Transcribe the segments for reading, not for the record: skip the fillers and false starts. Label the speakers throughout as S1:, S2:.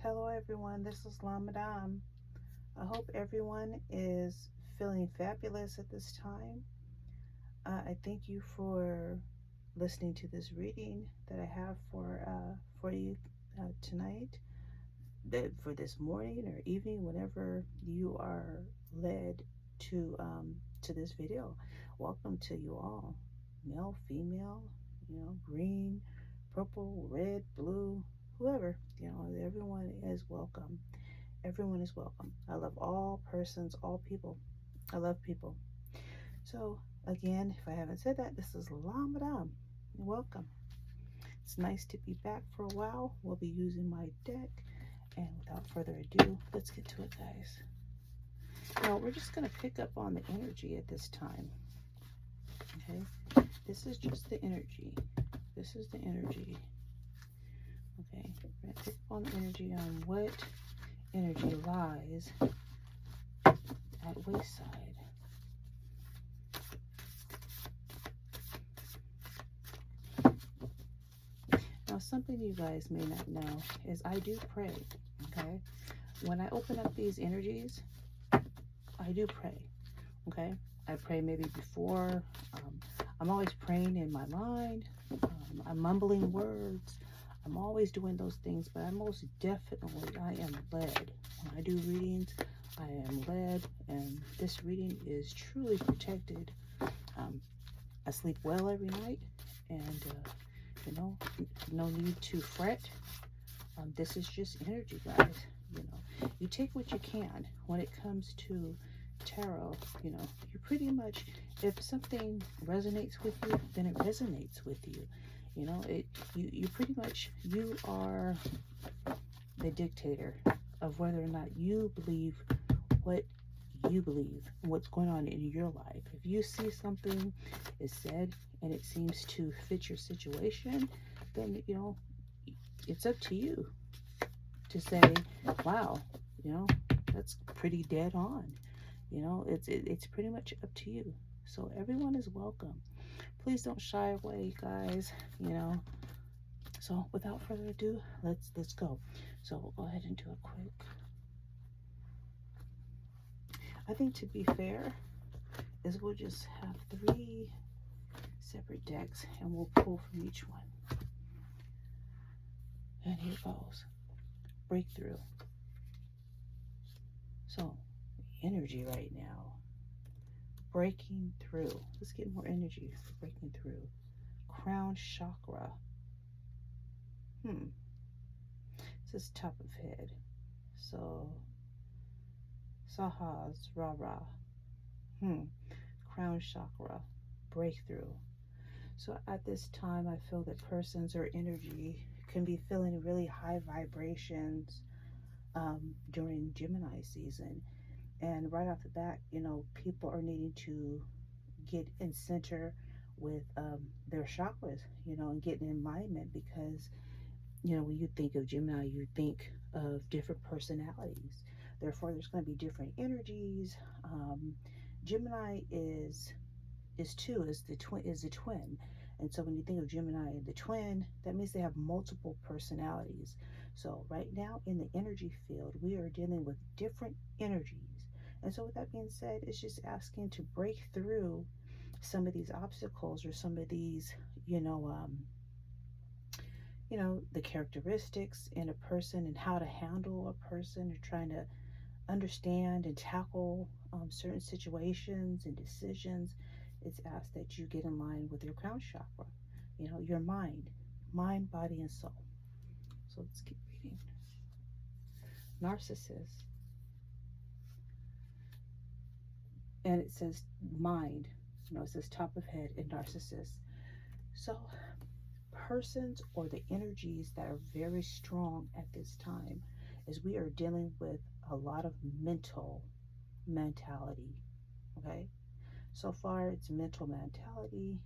S1: Hello everyone, this is La Madame. I hope everyone is feeling fabulous at this time. I thank you for listening to this reading that I have for you tonight, for this morning or evening, whenever you are led to this video. Welcome to you all, male, female, green, purple, red, blue, whoever, everyone is welcome. Everyone is welcome. I love all persons, all people. I love people. So, again, if I haven't said that, this is La Madame. Welcome. It's nice to be back for a while. We'll be using my deck. And without further ado, let's get to it, guys. Now, we're just going to pick up on the energy at this time. Okay? This is just the energy. This is the energy. Okay? We're going to pick up on the energy on what energy lies at wayside. Now, something you guys may not know is I do pray, okay? When I open up these energies, I do pray, okay? I pray maybe before. I'm always praying in my mind. I'm mumbling words. I'm always doing those things, but I most definitely, I am led. When I do readings, I am led, and this reading is truly protected. I sleep well every night, and no need to fret. This is just energy, guys. You take what you can when it comes to tarot. You pretty much, if something resonates with you, then it resonates with you. You pretty much, you are the dictator of whether or not you believe what you believe, what's going on in your life. If you see something is said and it seems to fit your situation, then it's up to you to say, wow, that's pretty dead on. It's pretty much up to you. So everyone is welcome. Please don't shy away, guys. So without further ado, let's go. So we'll go ahead and do a quick. I think, to be fair, is we'll just have 3 separate decks and we'll pull from each one. And here goes. Breakthrough. So, energy right now. Breaking through. Let's get more energy for breaking through. Crown chakra. This is top of head. So, Sahas Rara. Crown chakra. Breakthrough. So at this time, I feel that persons or energy can be feeling really high vibrations during Gemini season. And right off the bat, people are needing to get in center with their chakras, and get in alignment, because, when you think of Gemini, you think of different personalities. Therefore, there's going to be different energies. Gemini is the twin. And so when you think of Gemini and the twin, that means they have multiple personalities. So right now in the energy field, we are dealing with different energies. And so with that being said, it's just asking to break through some of these obstacles, or some of these, the characteristics in a person and how to handle a person, or trying to understand and tackle certain situations and decisions. It's asked that you get in line with your crown chakra, your mind, body, and soul. So let's keep reading. Narcissist. And it says mind, it says top of head and narcissist. So persons, or the energies that are very strong at this time, is we are dealing with a lot of mental mentality. Okay, so far it's mental mentality.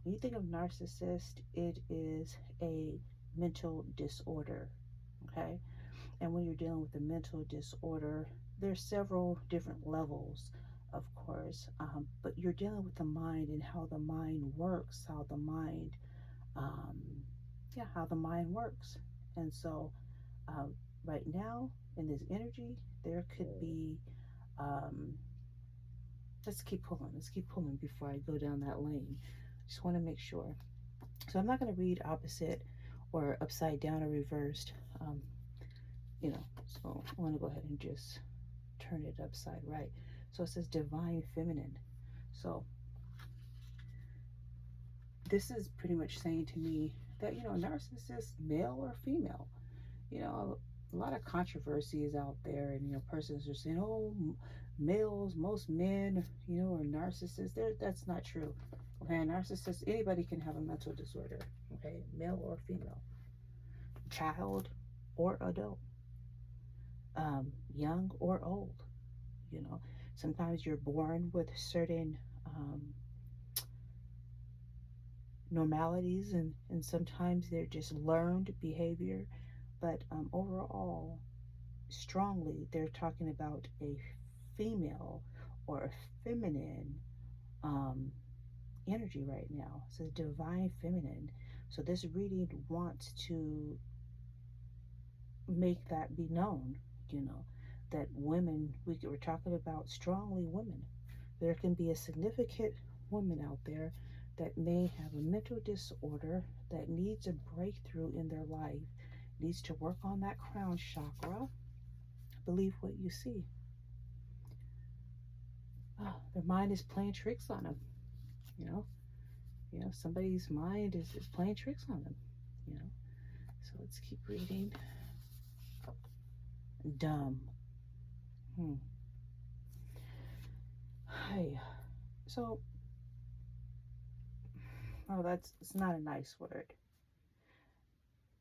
S1: When you think of narcissist, it is a mental disorder. Okay, and when you're dealing with a mental disorder, there's several different levels, of course, but you're dealing with the mind and how the mind works, how the mind works. And so Um, right now, in this energy, there could be, um, let's keep pulling. Let's keep pulling before I go down that lane. Just want to make sure. So I'm not going to read opposite or upside down or reversed. Um, so I want to go ahead and just turn it upside right. So it says divine feminine. So this is pretty much saying to me that, narcissist, male or female, a lot of controversy is out there, and, persons are saying, oh, males, most men, are narcissists. That's not true. Okay, narcissist, anybody can have a mental disorder, okay, male or female, child or adult, young or old, you know. Sometimes you're born with certain um, normalities, and sometimes they're just learned behavior. But overall, strongly, they're talking about a female or a feminine um, energy right now. It says divine feminine. So this reading wants to make that be known, that women, we're talking about strongly women. There can be a significant woman out there that may have a mental disorder, that needs a breakthrough in their life, needs to work on that crown chakra. Believe what you see. Oh, their mind is playing tricks on them. You know, somebody's mind is playing tricks on them. You know, so let's keep reading. Dumb. Hmm. Hi. So, oh, it's not a nice word.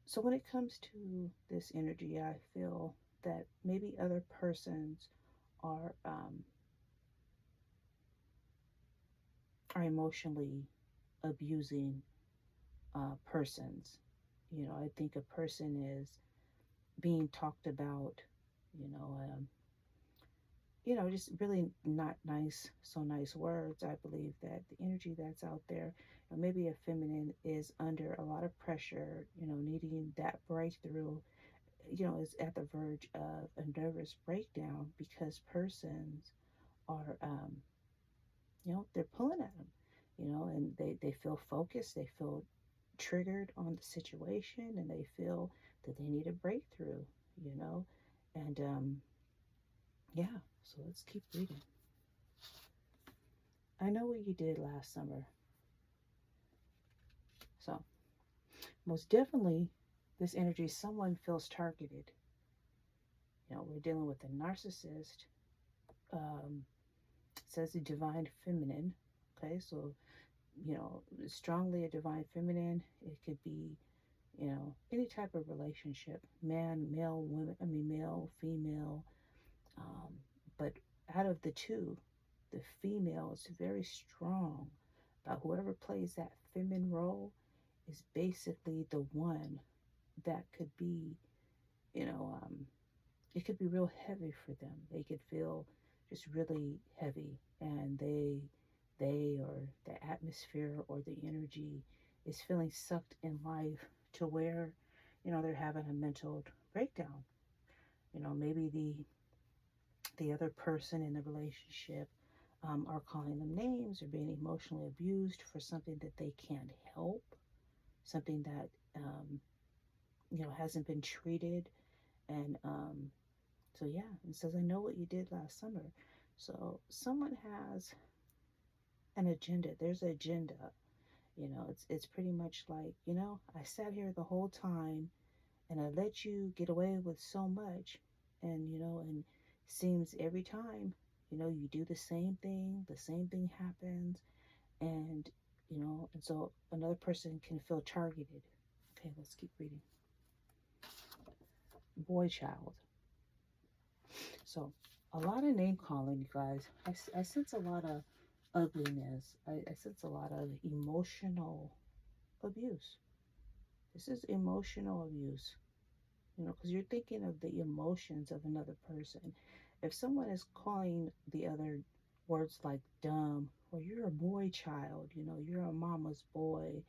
S1: So when it comes to this energy, I feel that maybe other persons are are emotionally abusing persons. I think a person is being talked about, you know, um, just really not nice, so nice words. I believe that the energy that's out there, maybe a feminine is under a lot of pressure, needing that breakthrough, is at the verge of a nervous breakdown because persons are, they're pulling at them, and they feel focused, they feel triggered on the situation, and they feel that they need a breakthrough, you know, and yeah, so let's keep reading. I know what you did last summer. So, most definitely, this energy, someone feels targeted. We're dealing with a narcissist. It says a divine feminine. Okay, so, strongly a divine feminine. It could be, any type of relationship, man, male, women, male, female. Um, but out of the two, the female is very strong. But whoever plays that feminine role is basically the one that could be, you know, um, it could be real heavy for them. They could feel just really heavy, and they or the atmosphere or the energy is feeling sucked in life to where, they're having a mental breakdown. Maybe the other person in the relationship are calling them names or being emotionally abused for something that they can't help, something that hasn't been treated. And so yeah, it says, I know what you did last summer. So someone has an agenda. There's an agenda. It's pretty much like, I sat here the whole time and I let you get away with so much, and seems every time, you do the same thing happens, and and so another person can feel targeted. Okay, let's keep reading. Boy child. So a lot of name calling, you guys. I sense a lot of ugliness. I sense a lot of emotional abuse. This is emotional abuse, because you're thinking of the emotions of another person. If someone is calling the other words like dumb, or you're a boy child, you're a mama's boy,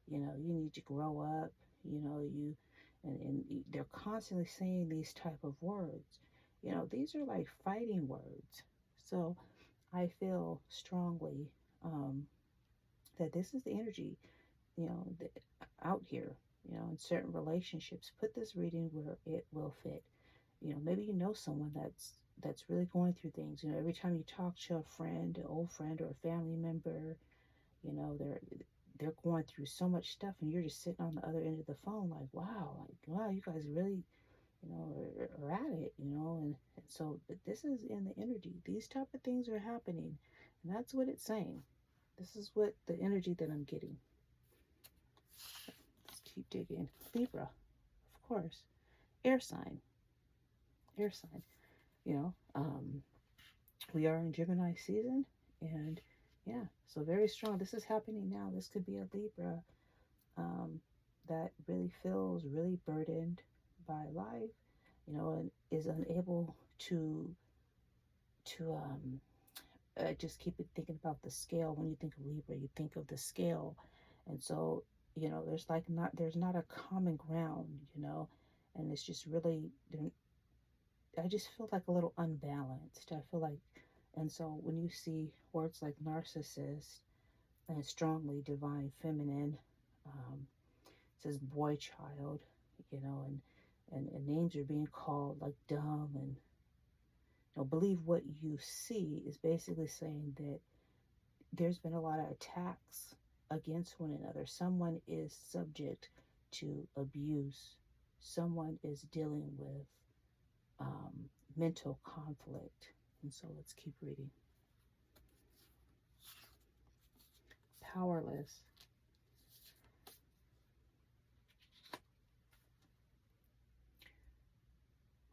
S1: you need to grow up, you and they're constantly saying these type of words. You know, these are like fighting words. So I feel strongly um, that this is the energy, you know, out here, you know, in certain relationships. Put this reading where it will fit. You know, maybe you know someone that's really going through things. You know, every time you talk to a friend, an old friend or a family member, you know, they're going through so much stuff, and you're just sitting on the other end of the phone, like wow, you guys really, you know, are at it, you know, and so, but this is in the energy. These type of things are happening, and that's what it's saying. This is what the energy that I'm getting. Let's keep digging. Libra, of course, air sign, air sign. You know, we are in Gemini season, and yeah, so very strong. This is happening now. This could be a Libra um, that really feels really burdened by life, you know, and is unable to just keep it thinking about the scale. When you think of Libra, you think of the scale, and so you know, there's not a common ground, you know, and it's just really I just feel like a little unbalanced. I feel like, and so when you see words like narcissist and strongly divine feminine, um, it says boy child, you know, and names are being called like dumb and you know, believe what you see is basically saying that there's been a lot of attacks against one another. Someone is subject to abuse. Someone is dealing with um, mental conflict. And so let's keep reading. Powerless.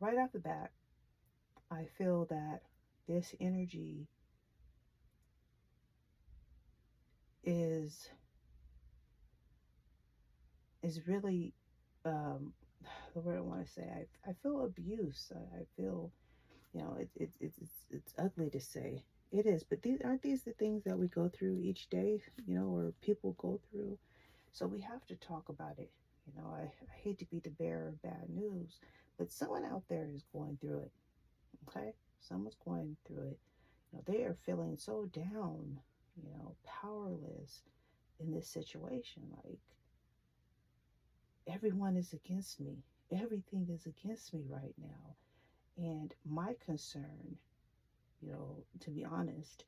S1: Right off the bat, I feel that this energy is really the word I want to say. I feel abuse. I feel, you know, it's ugly to say. It is, but aren't these the things that we go through each day, you know, or people go through? So we have to talk about it. You know, I hate to be the bearer of bad news, but someone out there is going through it. Okay, someone's going through it. You know, they are feeling so down, you know, powerless in this situation. Like everyone is against me. Everything is against me right now. And my concern, you know, to be honest,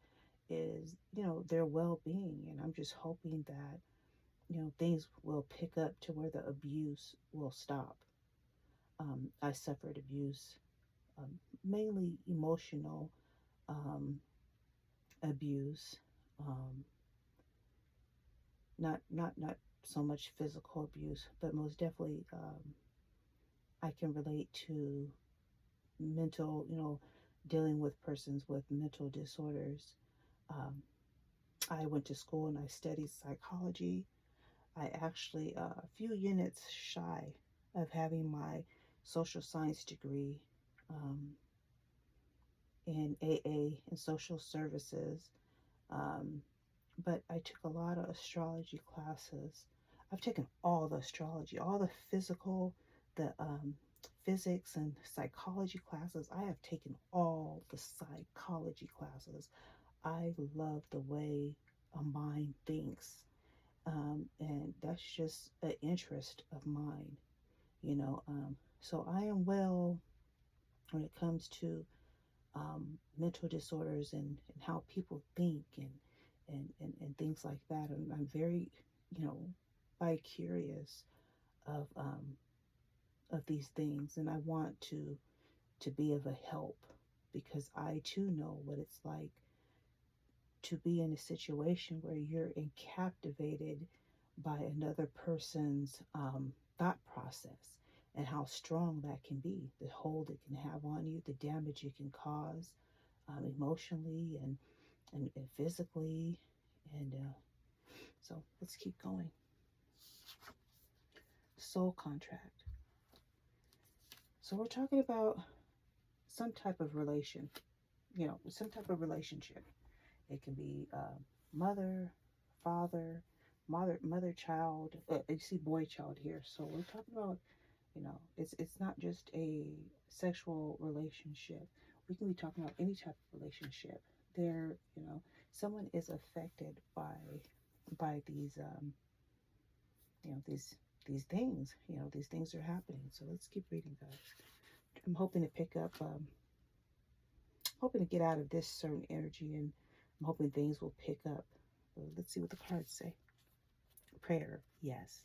S1: is, you know, their well being. And I'm just hoping that, you know, things will pick up to where the abuse will stop. I suffered abuse, mainly emotional abuse, um, not so much physical abuse, but most definitely I can relate to mental, you know, dealing with persons with mental disorders. Um, I went to school and I studied psychology. I actually, a few units shy of having my social science degree um, in AA and social services. Um, but I took a lot of astrology classes. I've taken all the astrology, all the physical, the physics and psychology classes. I have taken all the psychology classes. I love the way a mind thinks. And that's just an interest of mine, you know. So I am well when it comes to mental disorders and how people think and things like that. And I'm very, you know, bi-curious of these things, and I want to be of a help because I too know what it's like to be in a situation where you're captivated by another person's thought process and how strong that can be, the hold it can have on you, the damage it can cause emotionally and physically. And so let's keep going. Soul contract. So we're talking about some type of relation, you know, some type of relationship. It can be mother, father, mother, child. You see boy, child here. So we're talking about, It's not just a sexual relationship. We can be talking about any type of relationship. There, someone is affected by these things. These things are happening. So let's keep reading, guys. I'm hoping to pick up, hoping to get out of this certain energy, and I'm hoping things will pick up. Let's see what the cards say. Prayer, yes.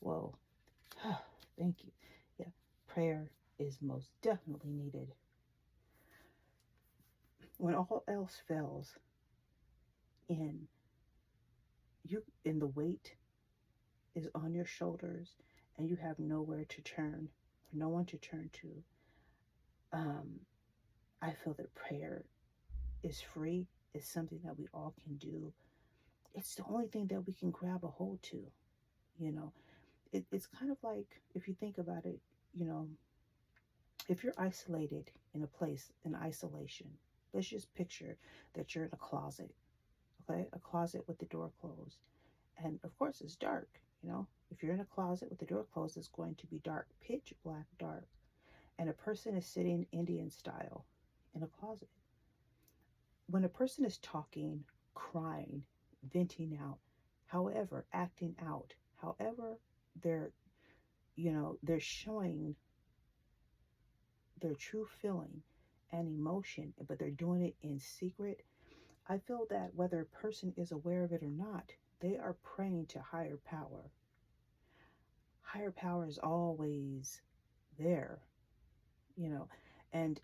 S1: Whoa. Thank you. Yeah, prayer is most definitely needed. When all else fails, and the weight is on your shoulders, and you have nowhere to turn, no one to turn to, I feel that prayer is free. It's something that we all can do. It's the only thing that we can grab a hold to. It's kind of like, if you think about it, if you're isolated in a place in isolation, let's just picture that you're in a closet, okay? A closet with the door closed. And of course, it's dark. If you're in a closet with the door closed, it's going to be dark, pitch black dark. And a person is sitting Indian style in a closet. When a person is talking, crying, venting out, however, acting out, however, they're showing their true feeling and emotion, but they're doing it in secret. I feel that whether a person is aware of it or not, they are praying to higher power. Higher power is always there, and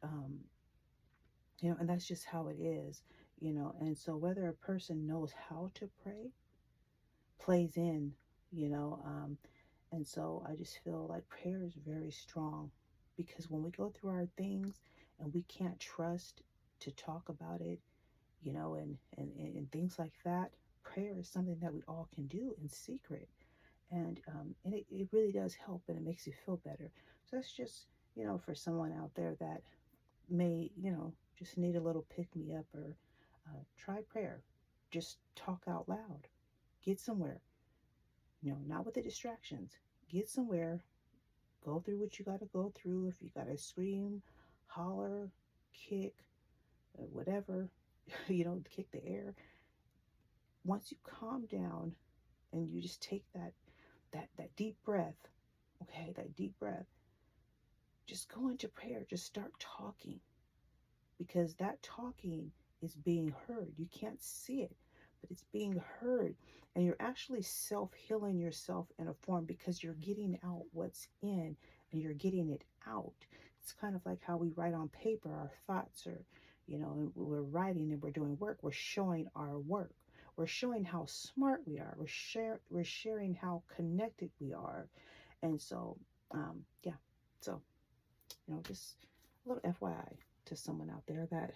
S1: and that's just how it is, and so whether a person knows how to pray plays in, and so I just feel like prayer is very strong, because when we go through our things and we can't trust to talk about it, and things like that, prayer is something that we all can do in secret. And it really does help, and it makes you feel better. So that's just, for someone out there that may, just need a little pick me up, or try prayer. Just talk out loud. Get somewhere, not with the distractions. Get somewhere, go through what you got to go through. If you got to scream, holler, kick, whatever, kick the air. Once you calm down and you just take that deep breath, okay, that deep breath, just go into prayer. Just start talking, because that talking is being heard. You can't see it, but it's being heard. And you're actually self-healing yourself in a form, because you're getting out what's in, and you're getting it out. It's kind of like how we write on paper. Our thoughts are, and we're writing and we're doing work. We're showing our work. We're showing how smart we are. We're sharing how connected we are. And so, yeah. So, just a little FYI to someone out there that,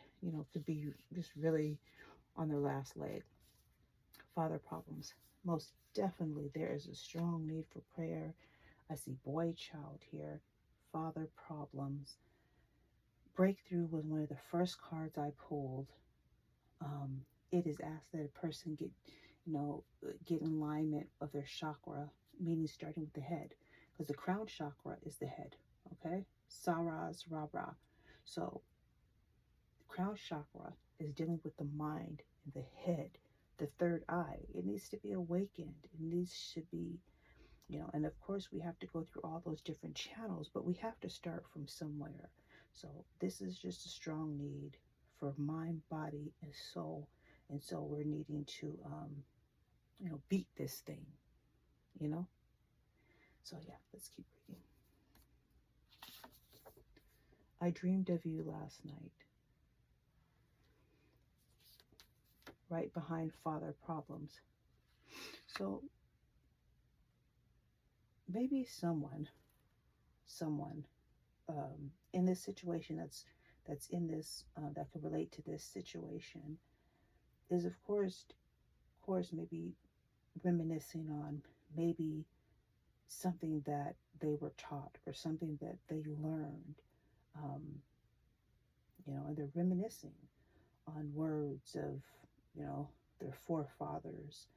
S1: could be just really on their last leg. Father problems. Most definitely, there is a strong need for prayer. I see boy child here. Father problems. Breakthrough was one of the first cards I pulled. It is asked that a person get in alignment of their chakra, meaning starting with the head, because the crown chakra is the head. Okay, Saras Rabra. So the crown chakra is dealing with the mind and the head, the third eye. It needs to be awakened. It needs to be, and of course we have to go through all those different channels, but we have to start from somewhere. So this is just a strong need for mind, body, and soul. And so we're needing to, beat this thing, So yeah, let's keep reading. I dreamed of you last night. Right behind father problems. So maybe someone in this situation that's in this that can relate to this situation is of course maybe reminiscing on maybe something that they were taught, or something that they learned, and they're reminiscing on words of, their forefathers,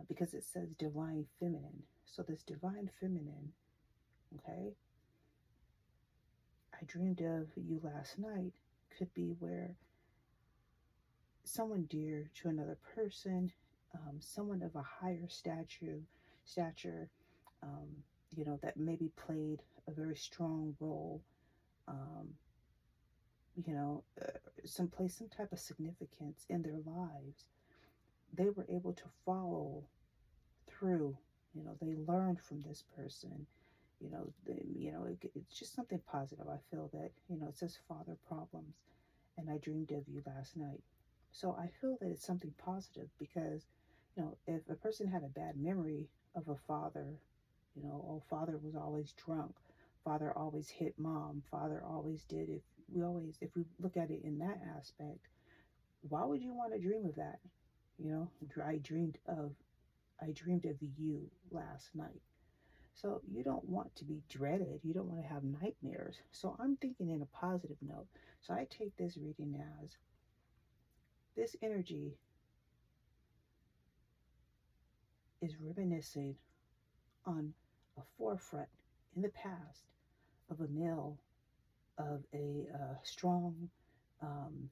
S1: because it says divine feminine. So this divine feminine Okay? I dreamed of you last night could be where someone dear to another person, someone of a higher stature, um, that maybe played a very strong role, um, some type of significance in their lives. They were able to follow through. They learned from this person. It's just something positive. I feel that, it says father problems, and I dreamed of you last night. So I feel that it's something positive because, if a person had a bad memory of a father, oh, father was always drunk, father always hit mom, father always did, if we look at it in that aspect, why would you want to dream of that? You know, I dreamed of I dreamed of you last night. So you don't want to be dreaded. You don't want to have nightmares. So I'm thinking in a positive note. So I take this reading as this energy is reminiscing on a forefront in the past of a male, of a strong, um,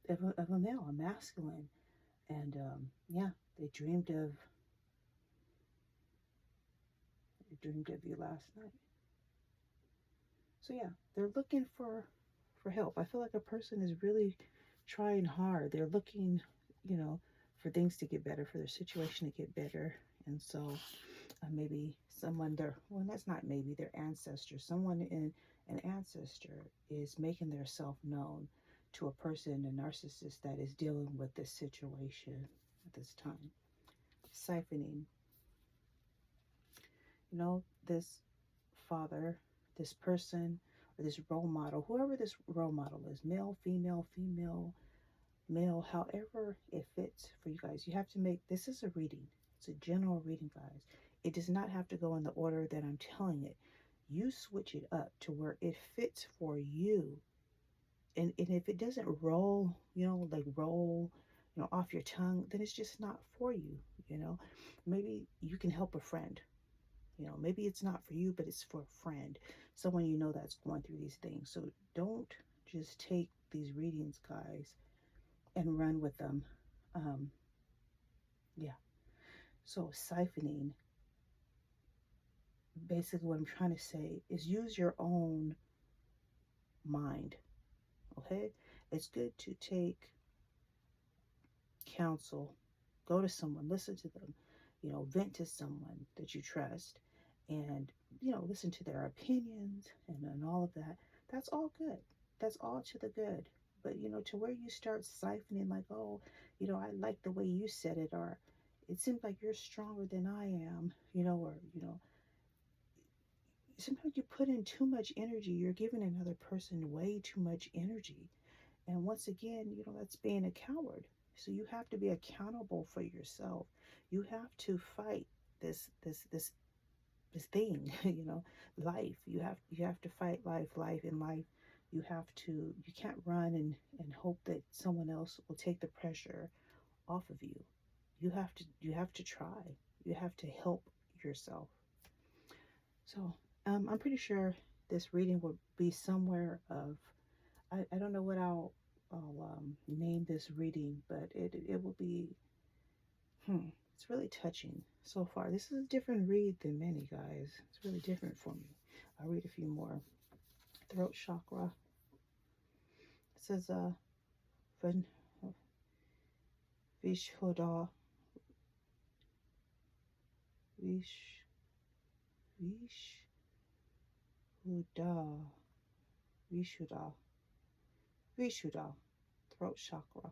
S1: of a male, a masculine. And yeah, they dreamed of you last night. So yeah, they're looking for help. I feel like a person is really trying hard. They're looking, you know, for things to get better, for their situation to get better. And so maybe someone their well, that's not maybe their ancestor. Someone in an ancestor is making their self known to a person, a narcissist that is dealing with this situation at this time. Siphoning, this father, this person, or this role model, whoever this role model is, male, female, male, however it fits for you guys. You have to make this is a reading. It's a general reading, guys. It does not have to go in the order that I'm telling it. You switch it up to where it fits for you. And if it doesn't roll, roll, off your tongue, then it's just not for you, Maybe you can help a friend. Maybe it's not for you, but it's for a friend, someone that's going through these things. So don't just take these readings, guys, and run with them. Um, yeah. So siphoning, basically what I'm trying to say is use your own mind. Okay? It's good to take counsel, go to someone, listen to them, vent to someone that you trust, and, listen to their opinions and all of that. That's all good. That's all to the good. But, to where you start siphoning, like, oh, I like the way you said it, or it seems like you're stronger than I am, or, sometimes you put in too much energy. You're giving another person way too much energy. And once again, that's being a coward. So you have to be accountable for yourself. You have to fight this thing, life. You have to fight life in life. You can't run and hope that someone else will take the pressure off of you. You have to try. You have to help yourself. So I'm pretty sure this reading will be somewhere of I don't know what I'll name this reading, but it will be it's really touching so far. This is a different read than many, guys. It's really different for me. I'll read a few more. Throat chakra. It says Vishuddha Vish Vishuddha Vishuddha Vishuddha throat chakra.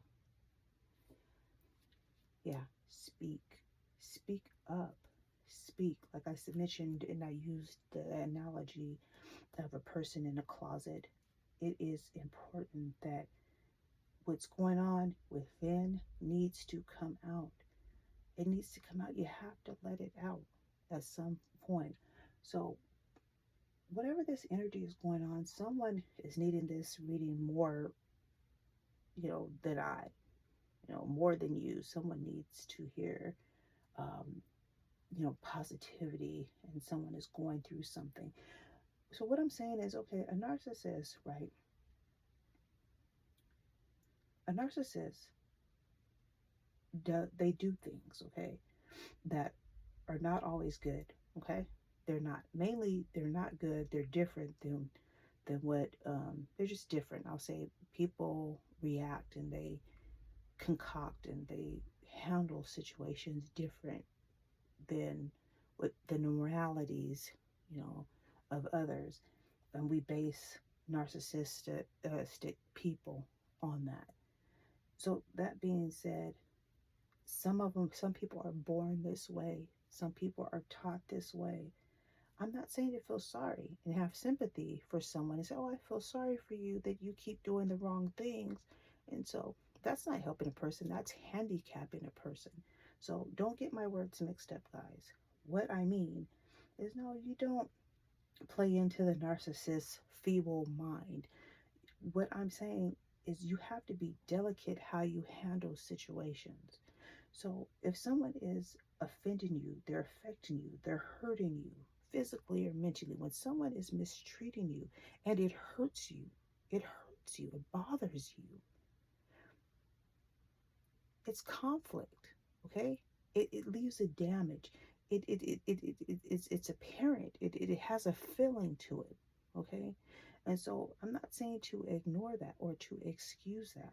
S1: Yeah, speak up, speak. Like I mentioned, and I used the analogy of a person in a closet. It is important that what's going on within needs to come out. It needs to come out. You have to let it out at some point. So whatever this energy is going on, someone is needing this reading more, than I, more than you. Someone needs to hear, positivity, and someone is going through something. So what I'm saying is, okay, a narcissist, right? A narcissist, they do things, okay, that are not always good, okay? They're not. Mainly, they're not good. They're different than what, they're just different. I'll say people react and they concoct and they handle situations different than what the normalities, you know, of others. And we base narcissistic people on that. So that being said, some people are born this way. Some people are taught this way. I'm not saying to feel sorry and have sympathy for someone and say, oh, I feel sorry for you that you keep doing the wrong things. And so that's not helping a person, that's handicapping a person. So don't get my words mixed up, guys. What I mean is, no, you don't play into the narcissist's feeble mind. What I'm saying is you have to be delicate how you handle situations. So if someone is offending you, they're affecting you, they're hurting you physically or mentally, when someone is mistreating you and it hurts you, it bothers you, it's conflict, okay? It leaves a damage. It's apparent. It has a feeling to it, okay? And so I'm not saying to ignore that or to excuse that.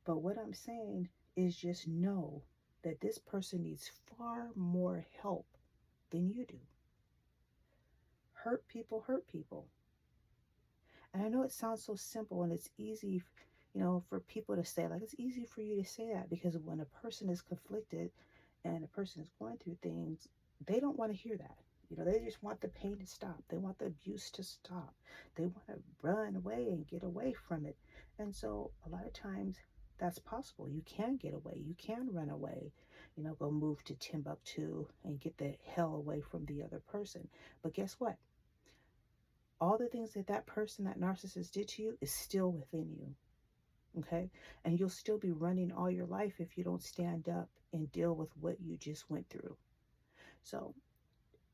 S1: But what I'm saying is just know that this person needs far more help than you do. Hurt people hurt people. And I know it sounds so simple and it's easy, for people to say, like, it's easy for you to say that because when a person is conflicted and a person is going through things, they don't want to hear that. They just want the pain to stop. They want the abuse to stop. They want to run away and get away from it. And so a lot of times that's possible. You can get away. You can run away, go move to Timbuktu and get the hell away from the other person. But guess what? All the things that person, that narcissist did to you is still within you. Okay. And you'll still be running all your life if you don't stand up and deal with what you just went through. So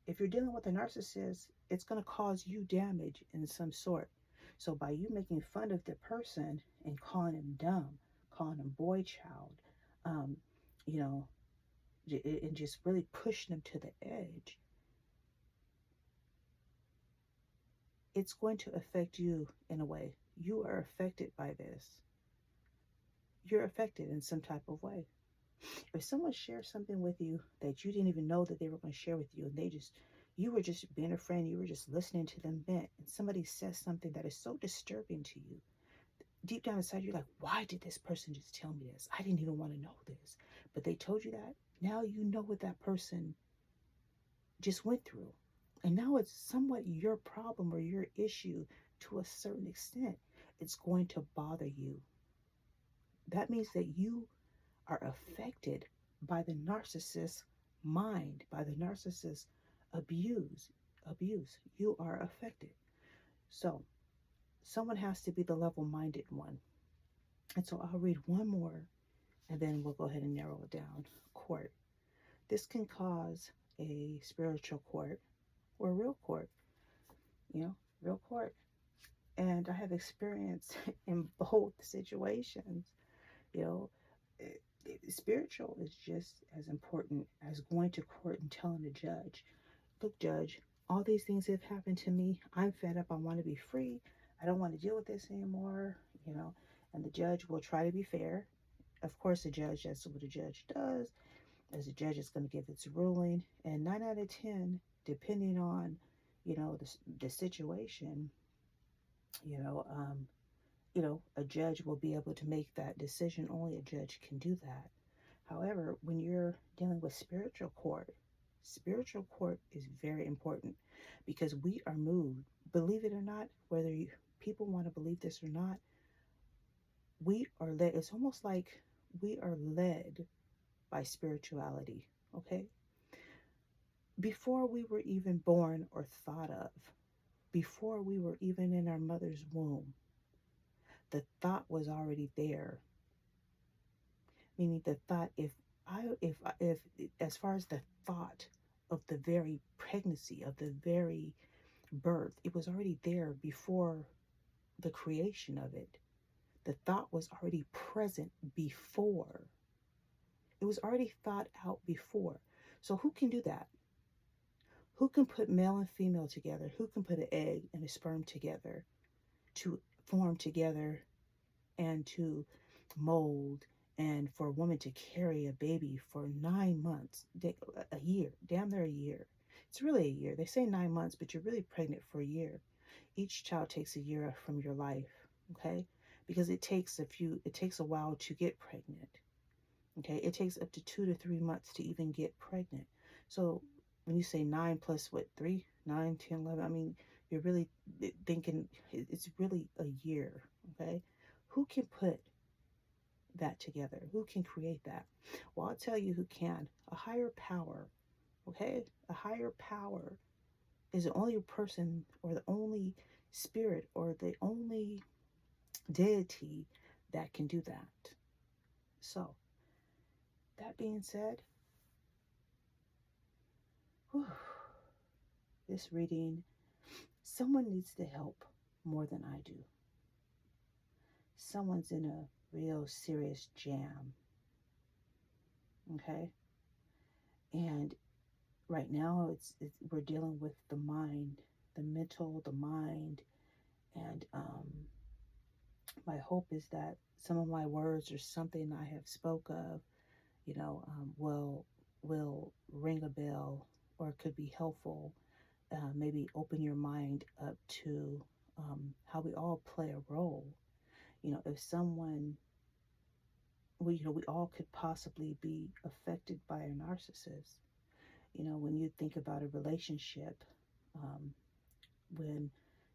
S1: if you're dealing with a narcissist, it's going to cause you damage in some sort. So by you making fun of the person and calling him dumb, calling him boy child, um, you know, and just really pushing him to the edge, it's going to affect you in a way. You are affected by this. You're affected in some type of way. If someone shares something with you that you didn't even know that they were going to share with you, and you were just being a friend, you were just listening to them vent, and somebody says something that is so disturbing to you, deep down inside, you're like, why did this person just tell me this? I didn't even want to know this. But they told you that. Now you know what that person just went through. And now it's somewhat your problem or your issue to a certain extent. It's going to bother you. That means that you are affected by the narcissist's mind, by the narcissist's abuse. You are affected. So someone has to be the level-minded one. And so I'll read one more and then we'll go ahead and narrow it down. Court. This can cause a spiritual court or a real court, real court. And I have experience in both situations. You know, spiritual is just as important as going to court and telling the judge, look, judge, all these things have happened to me. I'm fed up. I want to be free. I don't want to deal with this anymore, and the judge will try to be fair. Of course, that's what a judge does, as a judge is going to give its ruling. And 9 out of 10, depending on, the situation, you know, um, a judge will be able to make that decision. Only a judge can do that. However, when you're dealing with spiritual court is very important because we are moved, believe it or not, people want to believe this or not, we are led. It's almost like we are led by spirituality, okay? Before we were even born or thought of, before we were even in our mother's womb, the thought was already there. Meaning the thought, if as far as the thought of the very pregnancy, of the very birth. It was already there before the creation of it. The thought was already present before. It was already thought out before. So who can do that? Who can put male and female together? Who can put an egg and a sperm together to form together and to mold, and for a woman to carry a baby for 9 months, a year, damn near a year. It's really a year. They say 9 months, but you're really pregnant for a year. Each child takes a year from your life, okay? Because it takes a while to get pregnant, okay? It takes up to 2 to 3 months to even get pregnant. So when you say 9 plus what, 3, 9, 10, 11, I mean, you're really thinking it's really a year, okay? Who can put that together? Who can create that? Well, I'll tell you who can. A higher power, okay? A higher power is the only person or the only spirit or the only deity that can do that. So, that being said, whew, this reading, someone needs the help more than I do. Someone's in a real serious jam, okay? And right now, we're dealing with the mind, the mental, the mind, and my hope is that some of my words or something I have spoke of, will ring a bell or could be helpful. Maybe open your mind up to how we all play a role. If someone, we all could possibly be affected by a narcissist. When you think about a relationship, um, when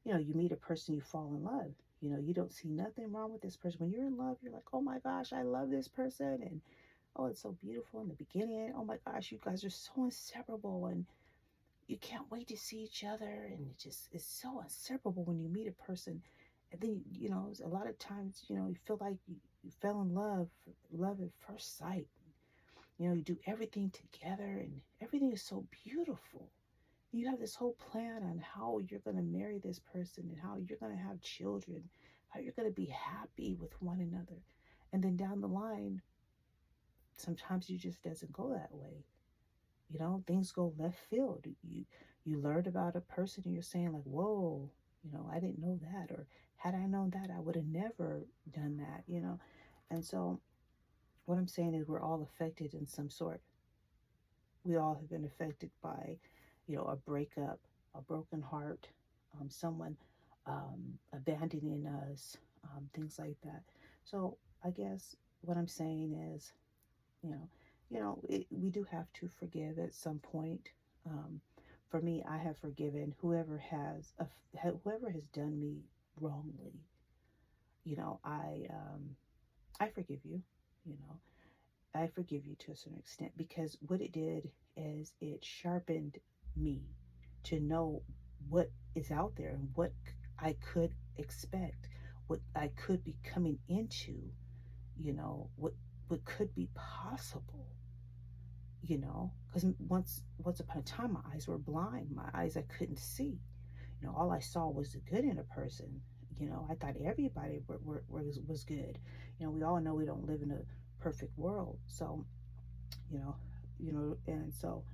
S1: you meet a person, you fall in love. You don't see nothing wrong with this person. When you're in love, you're like, oh my gosh, I love this person, and oh, it's so beautiful in the beginning. Oh my gosh, you guys are so inseparable, and you can't wait to see each other, and it's so inseparable when you meet a person. And then a lot of times you feel like you fell in love at first sight. You do everything together, and everything is so beautiful. You have this whole plan on how you're going to marry this person and how you're going to have children, how you're going to be happy with one another. And then down the line, sometimes it just doesn't go that way. Things go left field. You learn about a person and you're saying like, whoa, I didn't know that. Or had I known that, I would have never done that. And so what I'm saying is we're all affected in some sort. We all have been affected by, a breakup, a broken heart, someone abandoning us, things like that. So I guess what I'm saying is, we do have to forgive at some point. For me, I have forgiven whoever has done me wrongly. I forgive you. You know, I forgive you to a certain extent, because what it did is it sharpened me to know what is out there and what I could expect, what I could be coming into, what could be possible, because once upon a time my eyes were blind, my eyes I couldn't see. All I saw was the good in a person. I thought everybody was good. We all know we don't live in a perfect world. So, and so,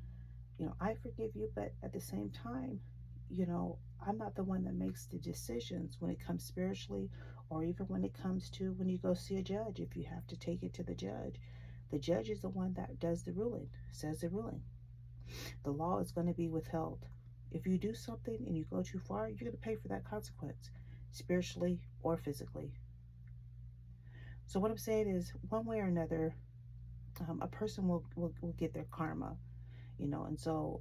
S1: I forgive you, but at the same time, I'm not the one that makes the decisions when it comes spiritually, or even when it comes to when you go see a judge. If you have to take it to the judge is the one that does the ruling, says the ruling. The law is going to be withheld. If you do something and you go too far, you're going to pay for that consequence, spiritually or physically. So what I'm saying is, one way or another, a person will get their karma, and so,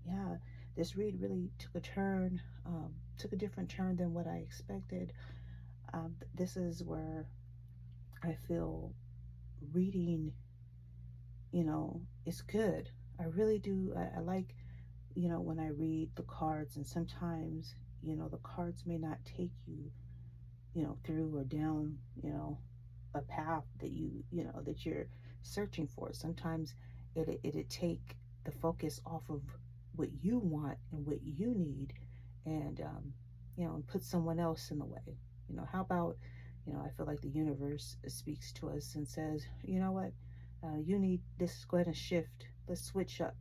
S1: yeah, this read really took a different turn than what I expected. This is where I feel reading, is good. I really do. I like, when I read the cards, and sometimes, the cards may not take you, through or down, a path that that you're searching for. Sometimes it'd take the focus off of what you want and what you need, and and put someone else in the way. How about, I feel like the universe speaks to us and says, you know what, you need this. Go ahead and shift. Let's switch up.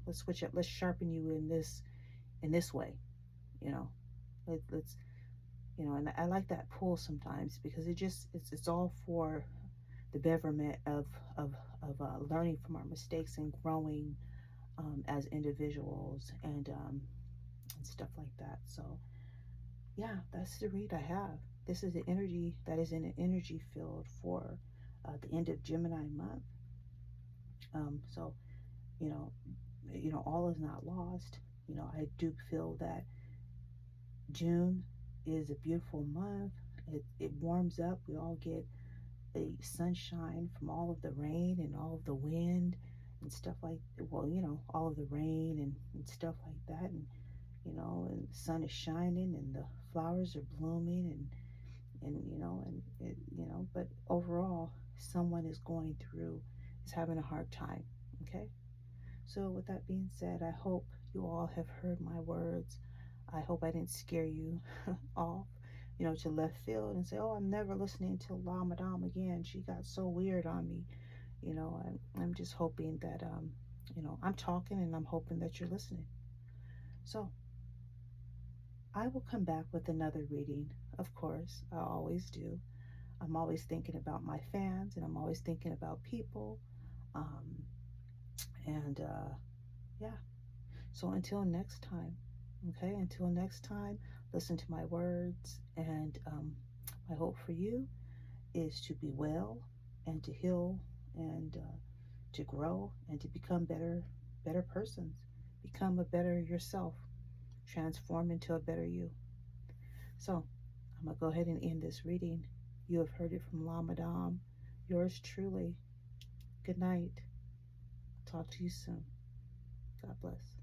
S1: Let's switch up. Let's sharpen you in this way. You know, let's and I like that pull sometimes, because it's all for the betterment of learning from our mistakes and growing as individuals, and stuff like that. So yeah, that's the read I have. This is the energy that is in an energy field for the end of Gemini month. So you know, all is not lost. I do feel that June is a beautiful month. It warms up. We all get the sunshine from all of the rain and all of the wind and stuff like, well, all of the rain and stuff like that. And the sun is shining and the flowers are blooming, but overall, someone is having a hard time. Okay. So with that being said, I hope you all have heard my words. I hope I didn't scare you off, to left field and say, oh, I'm never listening to La Madame again. She got so weird on me. I'm just hoping that, I'm talking and I'm hoping that you're listening. So I will come back with another reading. Of course, I always do. I'm always thinking about my fans, and I'm always thinking about people. Um, and yeah, so until next time, okay, until next time, listen to my words. And my hope for you is to be well and to heal and to grow and to become better persons. Become a better yourself. Transform into a better you. So I'm going to go ahead and end this reading. You have heard it from La Madame. Yours truly. Good night. Talk to you soon. God bless.